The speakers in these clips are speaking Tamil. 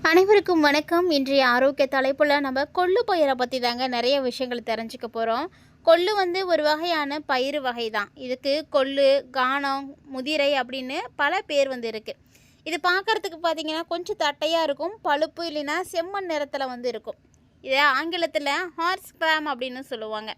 அனைவருக்கும் வணக்கம். இன்றைய ஆரோக்கிய தலைப்புல நம்ம கொள்ளு பயிரை பற்றி தாங்க நிறைய விஷயங்கள் தெரிஞ்சுக்க போகிறோம். கொள்ளு ஒரு வகையான பயிறு வகை தான். இதுக்கு கொள்ளு, கானம், முதிரை அப்படின்னு பல பேர் இருக்குது. இது பார்க்குறதுக்கு பார்த்தீங்கன்னா கொஞ்சம் தட்டையாக இருக்கும், பழுப்பு இல்லைன்னா செம்மண் நிறத்தில் இருக்கும். இதை ஆங்கிலத்தில் ஹார்ஸ் கிராம் அப்படின்னு சொல்லுவாங்க.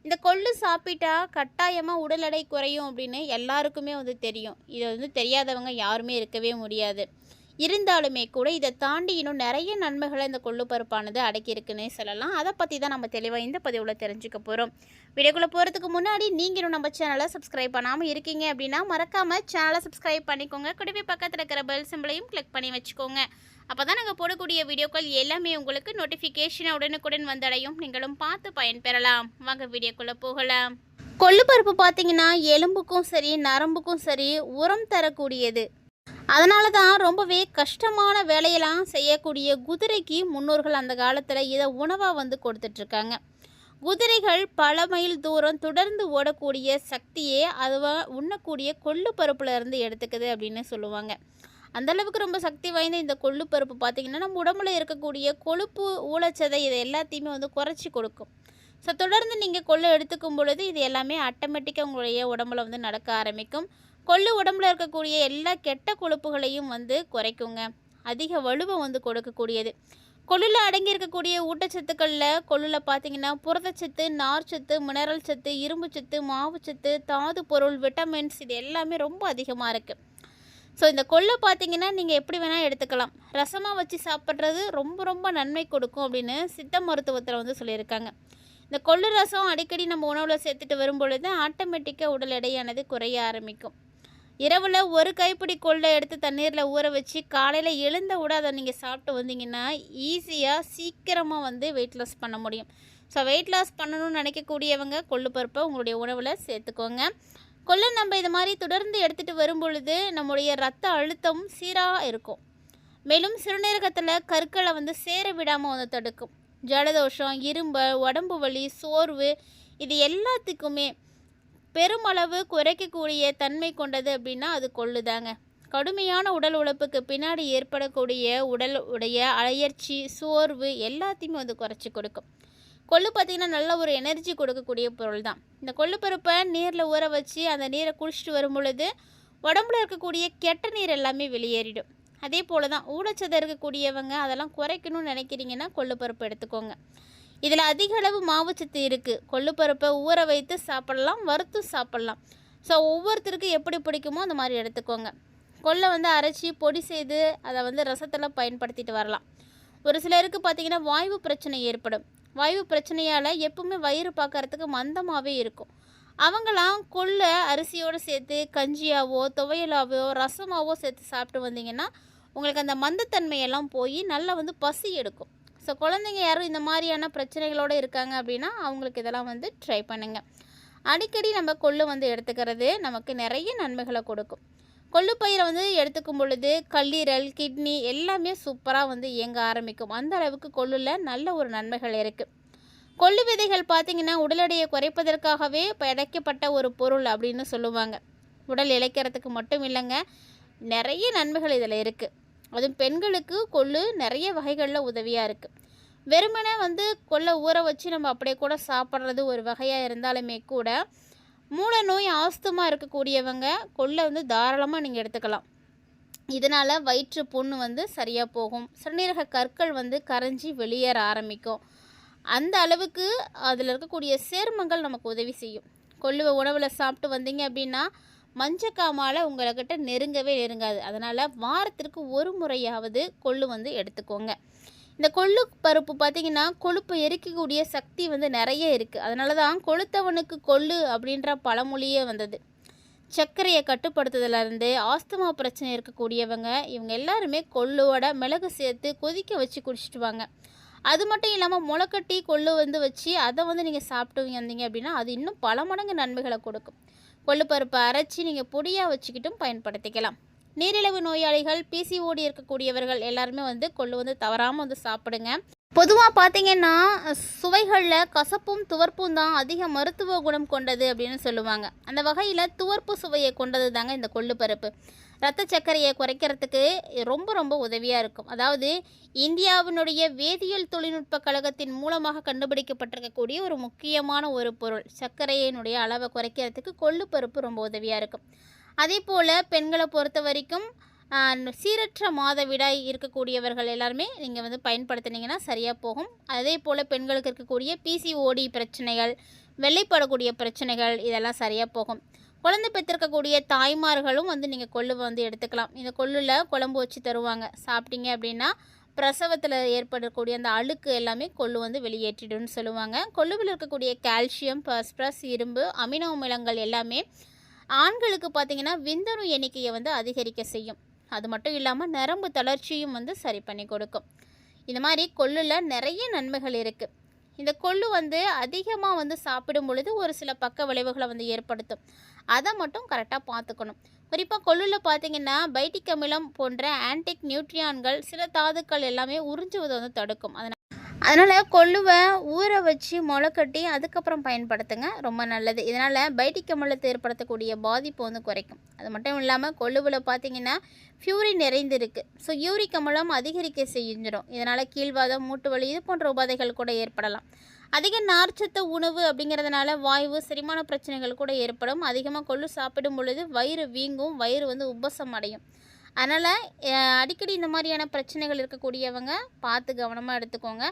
இந்த கொள்ளு சாப்பிட்டா கட்டாயமாக உடல் எடை குறையும் அப்படின்னு எல்லாருக்குமே தெரியும். இது தெரியாதவங்க யாருமே இருக்கவே முடியாது. இருந்தாலுமே கூட இதை தாண்டி இன்னும் நிறைய நன்மைகளை இந்த கொள்ளு பருப்பானது அடக்கியிருக்குன்னே சொல்லலாம். அதை பற்றி தான் நம்ம தெளிவாக இந்த பதிவில் தெரிஞ்சுக்க போகிறோம். வீடியோக்குள்ளே போகிறதுக்கு முன்னாடி நீங்கள் இன்னும் நம்ம சேனலை சப்ஸ்கிரைப் பண்ணாமல் இருக்கீங்க அப்படின்னா மறக்காமல் சேனலை சப்ஸ்கிரைப் பண்ணிக்கோங்க. கூடவே பக்கத்தில் இருக்கிற பெல் சிம்பிளையும் கிளிக் பண்ணி வச்சுக்கோங்க. அப்போ தான் நாங்கள் போடக்கூடிய வீடியோக்கள் எல்லாமே உங்களுக்கு நோட்டிஃபிகேஷனை உடனுக்குடன் வந்தடையும். நீங்களும் பார்த்து பயன்பெறலாம். வாங்க வீடியோக்குள்ளே போகலாம். கொள்ளு பருப்பு பார்த்தீங்கன்னா எலும்புக்கும் சரி நரம்புக்கும் சரி உரம் தரக்கூடியது. அதனால தான் ரொம்பவே கஷ்டமான வேலையெல்லாம் செய்யக்கூடிய குதிரைக்கு முன்னோர்கள் அந்த காலத்தில் இதை உணவாக கொடுத்துட்ருக்காங்க. குதிரைகள் பல மைல் தூரம் தொடர்ந்து ஓடக்கூடிய சக்தியே அதுவா உண்ணக்கூடிய கொள்ளு பருப்பில் இருந்து எடுத்துக்குது அப்படின்னு சொல்லுவாங்க. அந்தளவுக்கு ரொம்ப சக்தி வாய்ந்த இந்த கொள்ளு பருப்பு பார்த்திங்கன்னா நம்ம உடம்புல இருக்கக்கூடிய கொழுப்பு, ஊழச்சதை இதை எல்லாத்தையுமே குறைச்சி கொடுக்கும். ஸோ தொடர்ந்து நீங்கள் கொள்ளு எடுத்துக்கும் பொழுது இது எல்லாமே ஆட்டோமேட்டிக்காக உங்களுடைய உடம்புல நடக்க ஆரம்பிக்கும். கொள்ளு உடம்புல இருக்கக்கூடிய எல்லா கெட்ட கொழுப்புகளையும் குறைக்குங்க. அதிக வலுவை கொடுக்கக்கூடியது. கொள்ளில் அடங்கி இருக்கக்கூடிய ஊட்டச்சத்துக்களில் கொள்ளில் பார்த்தீங்கன்னா புரதச்சத்து, நார்ச்சத்து, மினரல் சத்து, இரும்பு சத்து, மாவுச்சத்து, தாது பொருள், விட்டமின்ஸ் இது எல்லாமே ரொம்ப அதிகமாக இருக்குது. ஸோ இந்த கொள்ளை பார்த்தீங்கன்னா நீங்கள் எப்படி வேணால் எடுத்துக்கலாம். ரசமாக வச்சு சாப்பிட்றது ரொம்ப ரொம்ப நன்மை கொடுக்கும் அப்படின்னு சித்த மருத்துவத்தில் சொல்லியிருக்காங்க. இந்த கொள்ளு ரசம் அடிக்கடி நம்ம உணவில் சேர்த்துட்டு வரும்பொழுது ஆட்டோமேட்டிக்காக உடல் எடையானது குறைய ஆரம்பிக்கும். இரவில் ஒரு கைப்பிடி கொள்ளை எடுத்து தண்ணீரில் ஊற வச்சு காலையில் எழுந்த விட அதை நீங்கள் சாப்பிட்டு வந்தீங்கன்னா ஈஸியாக சீக்கிரமாக வெயிட் லாஸ் பண்ண முடியும். ஸோ வெயிட் லாஸ் பண்ணணும்னு நினைக்கக்கூடியவங்க கொள்ளு பருப்பை உங்களுடைய உணவில் சேர்த்துக்கோங்க. கொள்ளை நம்ம இது மாதிரி தொடர்ந்து எடுத்துகிட்டு வரும் பொழுது நம்முடைய ரத்த அழுத்தம் சீராக இருக்கும். மேலும் சிறுநீரகத்தில் கற்களை சேர விடாமல் தடுக்கும். ஜலதோஷம், இரும்பல், உடம்பு வலி, சோர்வு இது எல்லாத்துக்குமே பெருமளவு குறைக்கக்கூடிய தன்மை கொண்டது அப்படின்னா அது கொள்ளுதாங்க. கடுமையான உடல் உழைப்புக்கு பின்னாடி ஏற்படக்கூடிய உடல் உடைய அயற்சி, சோர்வு எல்லாத்தையுமே குறைச்சி கொடுக்கும். கொள்ளு பார்த்திங்கன்னா நல்ல ஒரு எனர்ஜி கொடுக்கக்கூடிய பொருள் தான். இந்த கொள்ளு பருப்பை நீரில் ஊற வச்சு அந்த நீரை குடிச்சிட்டு வரும் பொழுது உடம்புல இருக்கக்கூடிய கெட்ட நீர் எல்லாமே வெளியேறிடும். அதே போல் தான் ஊடச்சதை இருக்கக்கூடியவங்க அதெல்லாம் குறைக்கணும்னு நினைக்கிறீங்கன்னா கொள்ளு பருப்பு எடுத்துக்கோங்க. இதில் அதிக அளவு மாவுச்சத்து இருக்குது. கொள்ளு பருப்பை ஊற வைத்து சாப்பிட்லாம், வறுத்து சாப்பிட்லாம். ஸோ ஒவ்வொருத்தருக்கும் எப்படி பிடிக்குமோ அந்த மாதிரி எடுத்துக்கோங்க. கொள்ளை அரைச்சி பொடி செய்து அதை ரசத்தில் பயன்படுத்திட்டு வரலாம். ஒரு சிலருக்கு பார்த்திங்கன்னா வாய்வு பிரச்சனை ஏற்படும். வாய்வு பிரச்சனையால் எப்பவுமே வயிறு பார்க்குறதுக்கு மந்தமாகவே இருக்கும். அவங்களாம் கொள்ளை அரிசியோடு சேர்த்து கஞ்சியாவோ துவையலாவோ ரசமாவோ சேர்த்து சாப்பிட்டு வந்தீங்கன்னா உங்களுக்கு அந்த மந்தத்தன்மையெல்லாம் போய் நல்லா பசி எடுக்கும். ஸோ குழந்தைங்க யாரும் இந்த மாதிரியான பிரச்சனைகளோடு இருக்காங்க அப்படின்னா அவங்களுக்கு இதெல்லாம் ட்ரை பண்ணுங்கள். அடிக்கடி நம்ம கொள்ளு எடுத்துக்கிறது நமக்கு நிறைய நன்மைகளை கொடுக்கும். கொள்ளு பயிரை எடுத்துக்கும் பொழுது கல்லீரல், கிட்னி எல்லாமே சூப்பராக இயங்க ஆரம்பிக்கும். அந்த அளவுக்கு கொள்ளில் நல்ல ஒரு நன்மைகள் இருக்குது. கொள்ளு விதைகள் பார்த்திங்கன்னா உடல் எடையை குறைப்பதற்காகவே படைக்கப்பட்ட ஒரு பொருள் அப்படின்னு சொல்லுவாங்க. உடல் இளைக்கிறதுக்கு மட்டும் இல்லைங்க, நிறைய நன்மைகள் இதில் இருக்குது. அதுவும் பெண்களுக்கு கொள்ளு நிறைய வகைகளில் உதவியாக இருக்குது. வெறுமனே கொள்ளை ஊற வச்சு நம்ம அப்படியே கூட சாப்பிட்றது ஒரு வகையாக இருந்தாலுமே கூட மூல நோய், ஆஸ்துமா இருக்கக்கூடியவங்க கொள்ளை தாராளமாக நீங்கள் எடுத்துக்கலாம். இதனால் வயிற்று புண்ணு சரியாக போகும். சிறுநீரக கற்கள் கரைஞ்சி வெளியேற ஆரம்பிக்கும். அந்த அளவுக்கு அதில் இருக்கக்கூடிய சேர்மங்கள் நமக்கு உதவி செய்யும். கொள்ளுவை உணவில் சாப்பிட்டு வந்தீங்க அப்படின்னா மஞ்சக்காமால் உங்கள்கிட்ட நெருங்காது. அதனால் வாரத்திற்கு ஒரு முறையாவது கொள்ளு எடுத்துக்கோங்க. இந்த கொள்ளு பருப்பு பார்த்திங்கன்னா கொழுப்பை எரிக்கக்கூடிய சக்தி நிறைய இருக்குது. அதனால தான் கொளுத்தவனுக்கு கொள்ளு அப்படின்ற பழமொழியே வந்தது. சர்க்கரையை கட்டுப்படுத்துறதுலேருந்து ஆஸ்துமா பிரச்சனை இருக்கக்கூடியவங்க இவங்க எல்லாருமே கொள்ளுவோட மிளகு சேர்த்து கொதிக்க வச்சு குடிச்சிட்டு வாங்க. அது மட்டும் இல்லாமல் முளைக்கட்டி கொள்ளு வச்சு அதை நீங்கள் சாப்பிட்டு வந்தீங்க அப்படின்னா அது இன்னும் பல மடங்கு நன்மைகளை கொடுக்கும். கொள்ளு பருப்பை அரைச்சி நீங்கள் பொடியாக வச்சுக்கிட்டும் பயன்படுத்திக்கலாம். நீரிழிவு நோயாளிகள், பிசிஓடி இருக்கக்கூடியவர்கள் எல்லாருமே கொள்ளு தவறாமல் சாப்பிடுங்க. பொதுவாக பார்த்தீங்கன்னா சுவைகளில் கசப்பும் துவர்ப்பும் தான் அதிக மருத்துவ குணம் கொண்டது அப்படின்னு சொல்லுவாங்க. அந்த வகையில் துவர்ப்பு சுவையை கொண்டது தாங்க இந்த கொள்ளு பருப்பு. இரத்த சர்க்கரையை குறைக்கிறதுக்கு ரொம்ப ரொம்ப உதவியாக இருக்கும். அதாவது இந்தியாவினுடைய வேதியியல் தொழில்நுட்ப கழகத்தின் மூலமாக கண்டுபிடிக்கப்பட்டிருக்கக்கூடிய ஒரு முக்கியமான ஒரு பொருள். சர்க்கரையினுடைய அளவை குறைக்கிறதுக்கு கொள்ளு பருப்பு ரொம்ப உதவியாக இருக்கும். அதே போல் பெண்களை பொறுத்த வரைக்கும் சீரற்ற மாதவிடாய் இருக்கக்கூடியவர்கள் எல்லாருமே நீங்கள் வந்து பயன்படுத்தினீங்கன்னா சரியாக போகும். அதே போல் பெண்களுக்கு இருக்கக்கூடிய பிசிஓடி பிரச்சனைகள், வெள்ளைப்படக்கூடிய பிரச்சனைகள் இதெல்லாம் சரியாக போகும். குழந்தை பெற்றிருக்கக்கூடிய தாய்மார்களும் வந்து நீங்கள் கொள்ளு வந்து எடுத்துக்கலாம். இந்த கொள்ளில் குழம்பு வச்சு தருவாங்க. சாப்பிட்டீங்க அப்படின்னா பிரசவத்தில் ஏற்படக்கூடிய அந்த அழுக்கு எல்லாமே கொள்ளு வந்து வெளியேற்றிடுன்னு சொல்லுவாங்க. கொள்ளுவில் இருக்கக்கூடிய கால்சியம், பாஸ்பரஸ், இரும்பு, அமினோ அமிலங்கள் எல்லாமே ஆண்களுக்கு பார்த்திங்கன்னா விந்தணு எண்ணிக்கையை வந்து அதிகரிக்க செய்யும். அது மட்டும் இல்லாமல் நரம்பு தளர்ச்சியும் வந்து சரி பண்ணி கொடுக்கும். இந்த மாதிரி கொள்ளில் நிறைய நன்மைகள் இருக்குது. இந்த கொள்ளு வந்து அதிகமாக வந்து சாப்பிடும் பொழுது ஒரு சில பக்க விளைவுகளை வந்து ஏற்படுத்தும். அதை மட்டும் கரெக்டாக பார்த்துக்கணும். குறிப்பாக கொள்ளில் பார்த்திங்கன்னா பைட்டிக் அமிலம் போன்ற ஆன்டிக் நியூட்ரியான்கள், சில தாதுக்கள் எல்லாமே உறிஞ்சுவதை வந்து தடுக்கும். அதனால் கொள்ளுவை ஊற வச்சு முளைக்கட்டி அதுக்கப்புறம் பயன்படுத்துங்க, ரொம்ப நல்லது. இதனால் பைட்டிக் அமிலத்தை ஏற்படுத்தக்கூடிய பாதிப்பு வந்து குறைக்கும். அது மட்டும் இல்லாமல் கொள்ளுவில் பார்த்திங்கன்னா ஃபியூரின் நிறைந்திருக்கு. ஸோ யூரிக் அமிலம் அதிகரிக்க செஞ்சிடும். இதனால் கீழ்வாதம், மூட்டு வலி இது போன்ற உபாதைகள் கூட ஏற்படலாம். அதிக நார்ச்சத்து உணவு அப்படிங்கிறதுனால வாய்வு, செரிமான பிரச்சனைகள் கூட ஏற்படும். அதிகமாக கொள்ளு சாப்பிடும் பொழுது வயிறு வீங்கும், வயிறு வந்து உப்பசம் அடையும். அதனால் அடிக்கடி இந்த மாதிரியான பிரச்சனைகள் இருக்கக்கூடியவங்க பார்த்து கவனமாக எடுத்துக்கோங்க.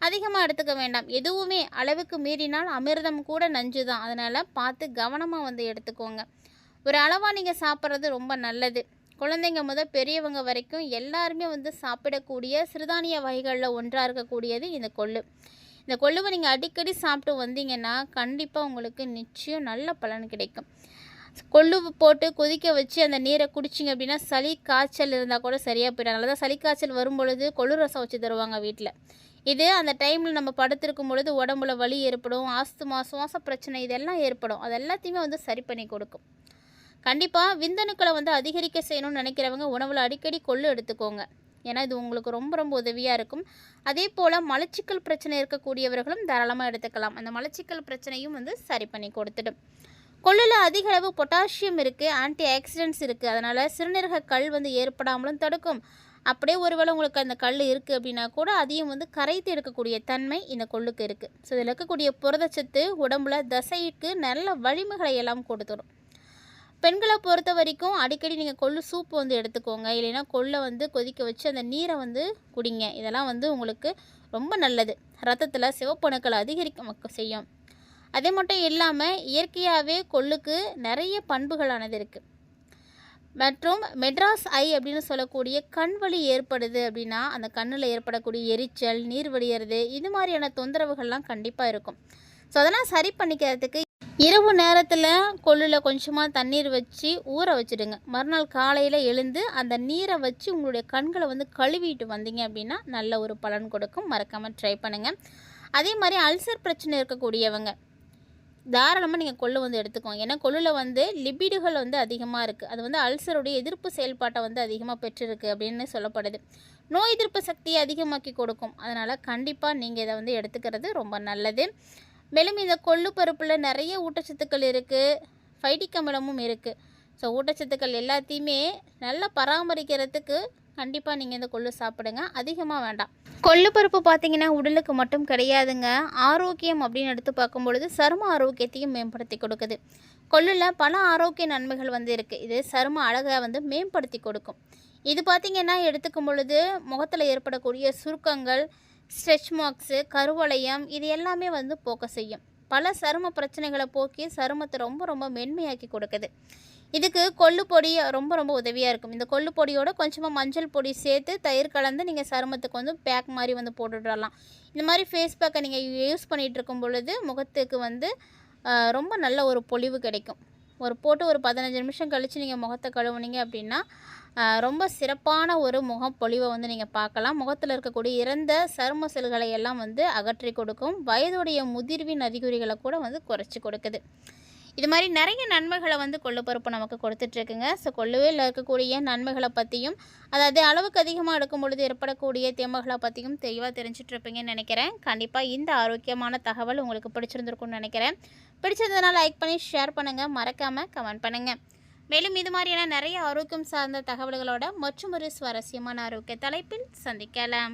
அதிகமாக எடுத்துக்க வேண்டாம். எதுவுமே அளவுக்கு மீறினால் அமிர்தம் கூட நஞ்சு தான். அதனால் பார்த்து கவனமாக வந்து எடுத்துக்கோங்க. ஒரு அளவாக நீங்கள் சாப்பிட்றது ரொம்ப நல்லது. குழந்தைங்க முதல் பெரியவங்க வரைக்கும் எல்லாருமே வந்து சாப்பிடக்கூடிய சிறுதானிய வகைகளில் ஒன்றாக இருக்கக்கூடியது இந்த கொள்ளு. இந்த கொள்ளுவை நீங்கள் அடிக்கடி சாப்பிட்டு வந்தீங்கன்னா கண்டிப்பாக உங்களுக்கு நிச்சயம் நல்ல பலன் கிடைக்கும். கொள்ளு போட்டு கொதிக்க வச்சு அந்த நீரை குடிச்சிங்க அப்படின்னா சளி காய்ச்சல் இருந்தால் கூட சரியாக போயிடும். அதனால தான் சளி காய்ச்சல் வரும் பொழுது கொள்ளு ரசம் வச்சு தருவாங்க வீட்டில். இது அந்த டைமில் நம்ம படுத்திருக்கும் பொழுது உடம்புல வலி ஏற்படும், ஆஸ்துமா, சுவாச பிரச்சனை இதெல்லாம் ஏற்படும். அது எல்லாத்தையுமே வந்து சரி பண்ணி கொடுக்கும். கண்டிப்பாக விந்தணுக்களை வந்து அதிகரிக்க செய்யணும்னு நினைக்கிறவங்க உணவில் அடிக்கடி கொள்ளு எடுத்துக்கோங்க. ஏன்னா இது உங்களுக்கு ரொம்ப ரொம்ப உதவியாக இருக்கும். அதே போல் மலச்சிக்கல் பிரச்சனை இருக்கக்கூடியவர்களும் தாராளமாக எடுத்துக்கலாம். அந்த மலச்சிக்கல் பிரச்சனையும் வந்து சரி பண்ணி கொடுத்துடும். கொள்ளில் அதிக அளவு பொட்டாசியம் இருக்குது, ஆன்டி ஆக்சிடென்ட்ஸ் இருக்குது. அதனால் சிறுநீரக கல் வந்து ஏற்படாமலும் தடுக்கும். அப்படியே ஒருவேளை உங்களுக்கு அந்த கல் இருக்குது அப்படின்னா கூட அதையும் வந்து கரைத்து எடுக்கக்கூடிய தன்மை இந்த கொள்ளுக்கு இருக்குது. ஸோ இதில் இருக்கக்கூடிய புரதச்சத்து உடம்புல தசைக்கு நல்ல வலிமைகளை எல்லாம் கொடுத்துடும். பெண்களை பொறுத்த வரைக்கும் அடிக்கடி நீங்கள் கொள்ளு சூப்பு வந்து எடுத்துக்கோங்க. இல்லைன்னா கொள்ளை வந்து கொதிக்க வச்சு அந்த நீரை வந்து குடிங்க. இதெல்லாம் வந்து உங்களுக்கு ரொம்ப நல்லது. ரத்தத்தில் சிவப்பணுக்களை அதிகரிக்க செய்யும். அதே மட்டும் இல்லாமல் இயற்கையாகவே கொள்ளுக்கு நிறைய பண்புகளானது இருக்குது. மற்றும் மெட்ராஸ் ஐ அப்படின்னு சொல்லக்கூடிய கண் வலி ஏற்படுது அப்படின்னா அந்த கண்ணில் ஏற்படக்கூடிய எரிச்சல், நீர் வடிகிறது இது மாதிரியான தொந்தரவுகள்லாம் கண்டிப்பாக இருக்கும். ஸோ அதெல்லாம் சரி பண்ணிக்கிறதுக்கு இரவு நேரத்தில் கொள்ளில் கொஞ்சமாக தண்ணீர் வச்சு ஊற வச்சுடுங்க. மறுநாள் காலையில் எழுந்து அந்த நீரை வச்சு உங்களுடைய கண்களை வந்து கழுவிட்டு வந்தீங்க அப்படின்னா நல்ல ஒரு பலன் கொடுக்கும். மறக்காமல் ட்ரை பண்ணுங்கள். அதே மாதிரி அல்சர் பிரச்சனை இருக்கக்கூடியவங்க தாராளமாக நீங்கள் கொள்ளு வந்து எடுத்துக்கோங்க. ஏன்னா கொள்ளில் வந்து லிபிடுகள் வந்து அதிகமாக இருக்குது. அது வந்து அல்சருடைய எதிர்ப்பு செயல்பாட்டை வந்து அதிகமாக பெற்றிருக்கு அப்படின்னு சொல்லப்படுது. நோய் எதிர்ப்பு சக்தியை அதிகமாக்கி கொடுக்கும். அதனால் கண்டிப்பாக நீங்கள் இதை வந்து எடுத்துக்கிறது ரொம்ப நல்லது. மேலும் இந்த கொள்ளு பருப்பில் நிறைய ஊட்டச்சத்துக்கள் இருக்குது, பைட்டிக் அமிலமும் இருக்குது. ஸோ ஊட்டச்சத்துக்கள் எல்லாத்தையுமே நல்லா பராமரிக்கிறதுக்கு கண்டிப்பாக நீங்கள் இந்த கொள்ளு சாப்பிடுங்க. அதிகமாக வேண்டாம். கொள்ளு பருப்பு பார்த்திங்கன்னா உடலுக்கு மட்டும் கிடையாதுங்க, ஆரோக்கியம் அப்படின்னு எடுத்து பார்க்கும்பொழுது சரும ஆரோக்கியத்தையும் மேம்படுத்தி கொடுக்குது. கொள்ளில் பல ஆரோக்கிய நன்மைகள் வந்து இருக்குது. இது சரும அழகை வந்து மேம்படுத்தி கொடுக்கும். இது பார்த்திங்கன்னா எடுத்துக்கும் பொழுது முகத்தில் ஏற்படக்கூடிய சுருக்கங்கள், ஸ்ட்ரெச் மார்க்ஸு, கருவளையம் இது எல்லாமே வந்து போக்க செய்யும். பல சரும பிரச்சனைகளை போக்கி சருமத்தை ரொம்ப ரொம்ப மென்மையாக்கி கொடுக்குது. இதுக்கு கொள்ளு பொடி ரொம்ப ரொம்ப உதவியாக இருக்கும். இந்த கொள்ளு பொடியோட கொஞ்சமாக மஞ்சள் பொடி சேர்த்து தயிர் கலந்து நீங்கள் சருமத்துக்கு வந்து பேக் மாதிரி வந்து போட்டுவிடலாம். இந்த மாதிரி ஃபேஸ் பேக்கை நீங்கள் யூஸ் பண்ணிகிட்டு இருக்கும் பொழுது முகத்துக்கு வந்து ரொம்ப நல்ல ஒரு பொலிவு கிடைக்கும். போட்டு ஒரு 15 நிமிஷம் கழித்து நீங்கள் முகத்தை கழுவுனீங்க அப்படின்னா ரொம்ப சிறப்பான ஒரு முகப்பொலிவை வந்து நீங்கள் பார்க்கலாம். முகத்தில் இருக்கக்கூடிய இறந்த சரும செல்களை எல்லாம் வந்து அகற்றி கொடுக்கும். வயதுடைய முதிர்வின் அறிகுறிகளை கூட வந்து குறைச்சி கொடுக்குது. இது மாதிரி நிறைய நன்மைகளை வந்து கொள்ளு பருப்பு நமக்கு கொடுத்துட்ருக்குங்க. ஸோ கொள்ளுவில் இருக்கக்கூடிய நன்மைகளை பற்றியும், அதாவது அளவுக்கு அதிகமாக எடுக்கும் பொழுது ஏற்படக்கூடிய தீமைகளை பற்றியும் தெளிவாக தெரிஞ்சிட்ருப்பீங்கன்னு நினைக்கிறேன். கண்டிப்பாக இந்த ஆரோக்கியமான தகவல் உங்களுக்கு பிடிச்சிருந்துருக்குன்னு நினைக்கிறேன். பிடிச்சிருந்ததுனால லைக் பண்ணி ஷேர் பண்ணுங்கள், மறக்காமல் கமெண்ட் பண்ணுங்கள். மேலும் இது மாதிரியான நிறைய ஆரோக்கியம் சார்ந்த தகவல்களோட மற்றும் ஒரு சுவாரஸ்யமான ஆரோக்கிய தலைப்பில் சந்திக்கலாம்.